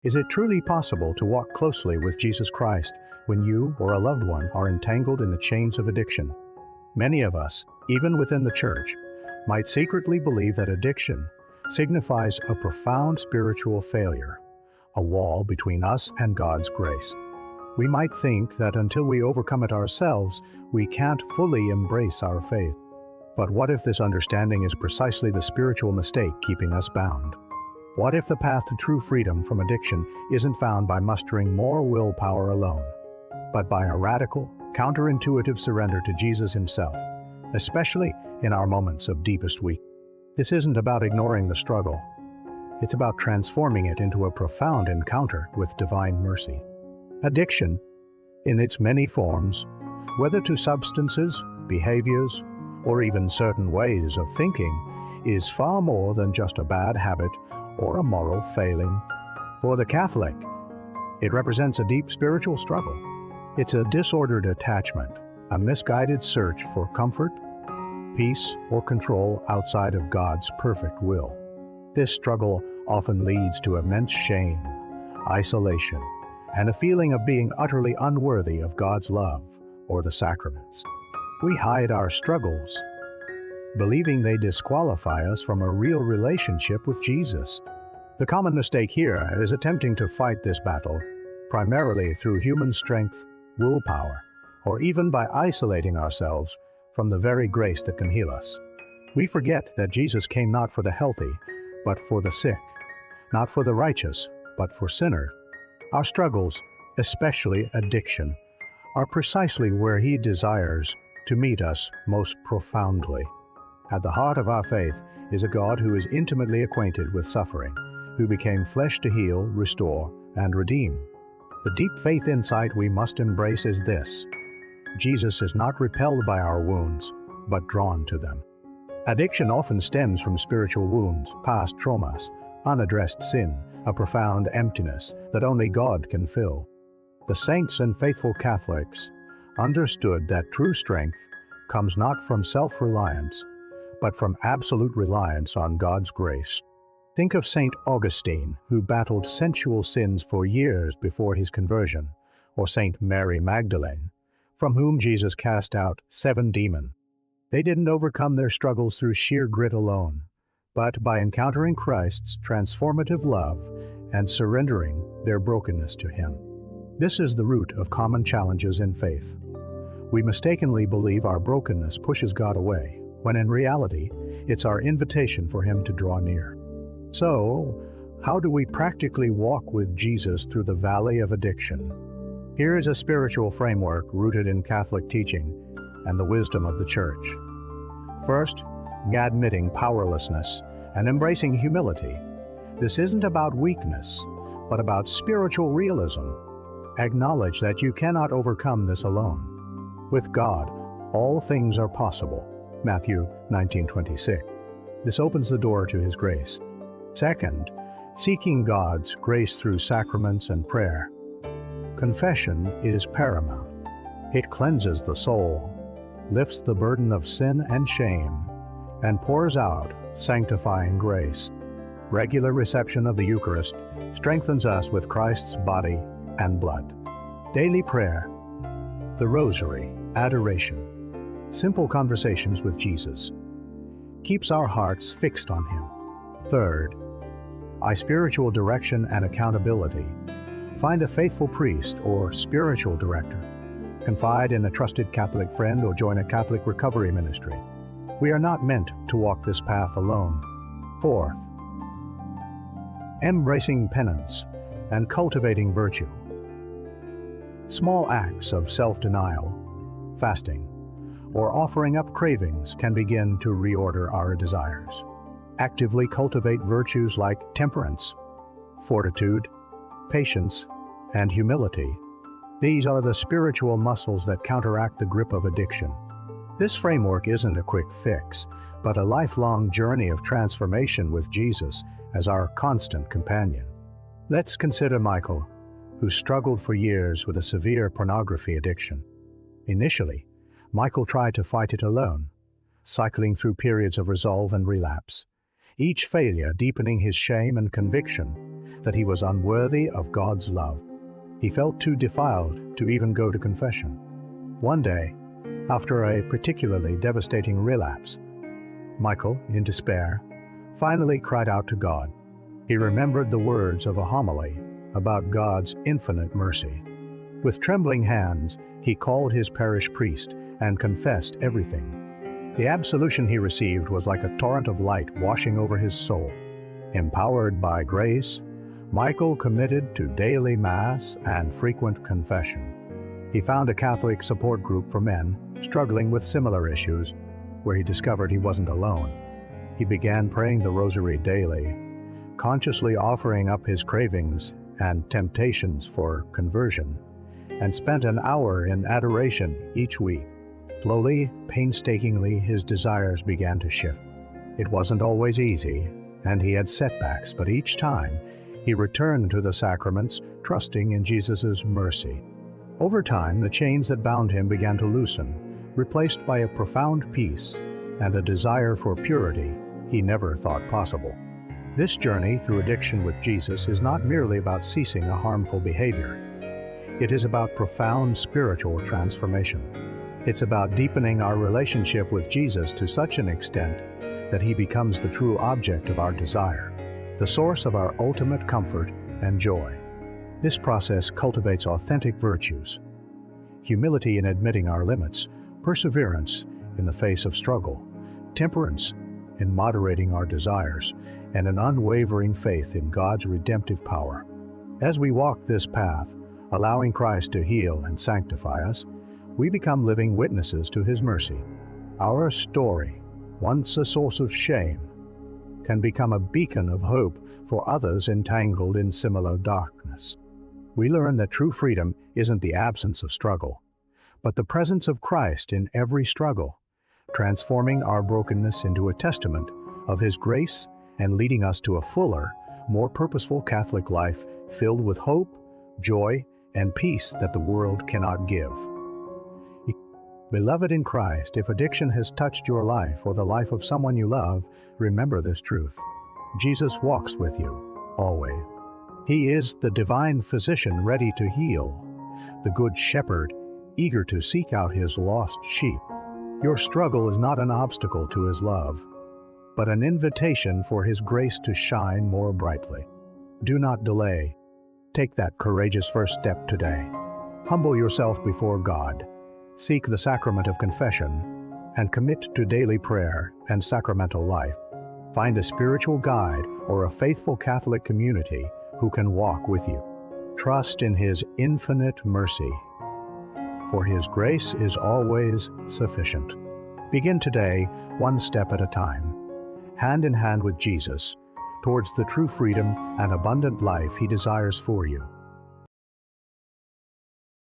Is it truly possible to walk closely with Jesus Christ when you or a loved one are entangled in the chains of addiction? Many of us, even within the church, might secretly believe that addiction signifies a profound spiritual failure, a wall between us and God's grace. We might think that until we overcome it ourselves, we can't fully embrace our faith. But what if this understanding is precisely the spiritual mistake keeping us bound? What if the path to true freedom from addiction isn't found by mustering more willpower alone, but by a radical, counterintuitive surrender to Jesus himself, especially in our moments of deepest weakness? This isn't about ignoring the struggle. It's about transforming it into a profound encounter with divine mercy. Addiction, in its many forms, whether to substances, behaviors, or even certain ways of thinking, is far more than just a bad habit or a moral failing. For the Catholic, it represents a deep spiritual struggle. It's a disordered attachment, a misguided search for comfort, peace, or control outside of God's perfect will. This struggle often leads to immense shame, isolation, and a feeling of being utterly unworthy of God's love or the sacraments. We hide our struggles, believing they disqualify us from a real relationship with Jesus. The common mistake here is attempting to fight this battle primarily through human strength, willpower, or even by isolating ourselves from the very grace that can heal us. We forget that Jesus came not for the healthy, but for the sick, not for the righteous, but for sinners. Our struggles, especially addiction, are precisely where he desires to meet us most profoundly. At the heart of our faith is a God who is intimately acquainted with suffering, who became flesh to heal, restore, and redeem. The deep faith insight we must embrace is this: Jesus is not repelled by our wounds, but drawn to them. Addiction often stems from spiritual wounds, past traumas, unaddressed sin, a profound emptiness that only God can fill. The saints and faithful Catholics understood that true strength comes not from self-reliance, but from absolute reliance on God's grace. Think of St. Augustine, who battled sensual sins for years before his conversion, or St. Mary Magdalene, from whom Jesus cast out 7 demons. They didn't overcome their struggles through sheer grit alone, but by encountering Christ's transformative love and surrendering their brokenness to him. This is the root of common challenges in faith. We mistakenly believe our brokenness pushes God away, when in reality, it's our invitation for him to draw near. So, how do we practically walk with Jesus through the valley of addiction? Here is a spiritual framework rooted in Catholic teaching and the wisdom of the Church. First, admitting powerlessness and embracing humility. This isn't about weakness, but about spiritual realism. Acknowledge that you cannot overcome this alone. With God, all things are possible. Matthew 19:26. This opens the door to his grace. Second, seeking God's grace through sacraments and prayer. Confession is paramount. It cleanses the soul, lifts the burden of sin and shame, and pours out sanctifying grace. Regular reception of the Eucharist strengthens us with Christ's body and blood. Daily prayer, the Rosary, adoration, simple conversations with Jesus, keeps our hearts fixed on him. Third, spiritual direction and accountability. Find a faithful priest or spiritual director. Confide in a trusted Catholic friend or join a Catholic recovery ministry. We are not meant to walk this path alone. Fourth, embracing penance and cultivating virtue. Small acts of self-denial, fasting, or offering up cravings can begin to reorder our desires. Actively cultivate virtues like temperance, fortitude, patience, and humility. These are the spiritual muscles that counteract the grip of addiction. This framework isn't a quick fix, but a lifelong journey of transformation with Jesus as our constant companion. Let's consider Michael, who struggled for years with a severe pornography addiction. Initially, Michael tried to fight it alone, cycling through periods of resolve and relapse, each failure deepening his shame and conviction that he was unworthy of God's love. He felt too defiled to even go to confession. One day, after a particularly devastating relapse, Michael, in despair, finally cried out to God. He remembered the words of a homily about God's infinite mercy. With trembling hands, he called his parish priest and confessed everything. The absolution he received was like a torrent of light washing over his soul. Empowered by grace, Michael committed to daily Mass and frequent confession. He found a Catholic support group for men struggling with similar issues, where he discovered he wasn't alone. He began praying the Rosary daily, consciously offering up his cravings and temptations for conversion, and spent an hour in adoration each week. Slowly, painstakingly, his desires began to shift. It wasn't always easy, and he had setbacks, but each time he returned to the sacraments, trusting in Jesus' mercy. Over time, the chains that bound him began to loosen, replaced by a profound peace and a desire for purity he never thought possible. This journey through addiction with Jesus is not merely about ceasing a harmful behavior. It is about profound spiritual transformation. It's about deepening our relationship with Jesus to such an extent that he becomes the true object of our desire, the source of our ultimate comfort and joy. This process cultivates authentic virtues: humility in admitting our limits, perseverance in the face of struggle, temperance in moderating our desires, and an unwavering faith in God's redemptive power. As we walk this path, allowing Christ to heal and sanctify us, we become living witnesses to his mercy. Our story, once a source of shame, can become a beacon of hope for others entangled in similar darkness. We learn that true freedom isn't the absence of struggle, but the presence of Christ in every struggle, transforming our brokenness into a testament of his grace and leading us to a fuller, more purposeful Catholic life filled with hope, joy, and peace that the world cannot give. Beloved in Christ, if addiction has touched your life or the life of someone you love, remember this truth: Jesus walks with you, always. He is the divine physician ready to heal, the good shepherd eager to seek out his lost sheep. Your struggle is not an obstacle to his love, but an invitation for his grace to shine more brightly. Do not delay. Take that courageous first step today. Humble yourself before God. Seek the sacrament of confession and commit to daily prayer and sacramental life. Find a spiritual guide or a faithful Catholic community who can walk with you. Trust in his infinite mercy, for his grace is always sufficient. Begin today, one step at a time, hand in hand with Jesus, towards the true freedom and abundant life he desires for you.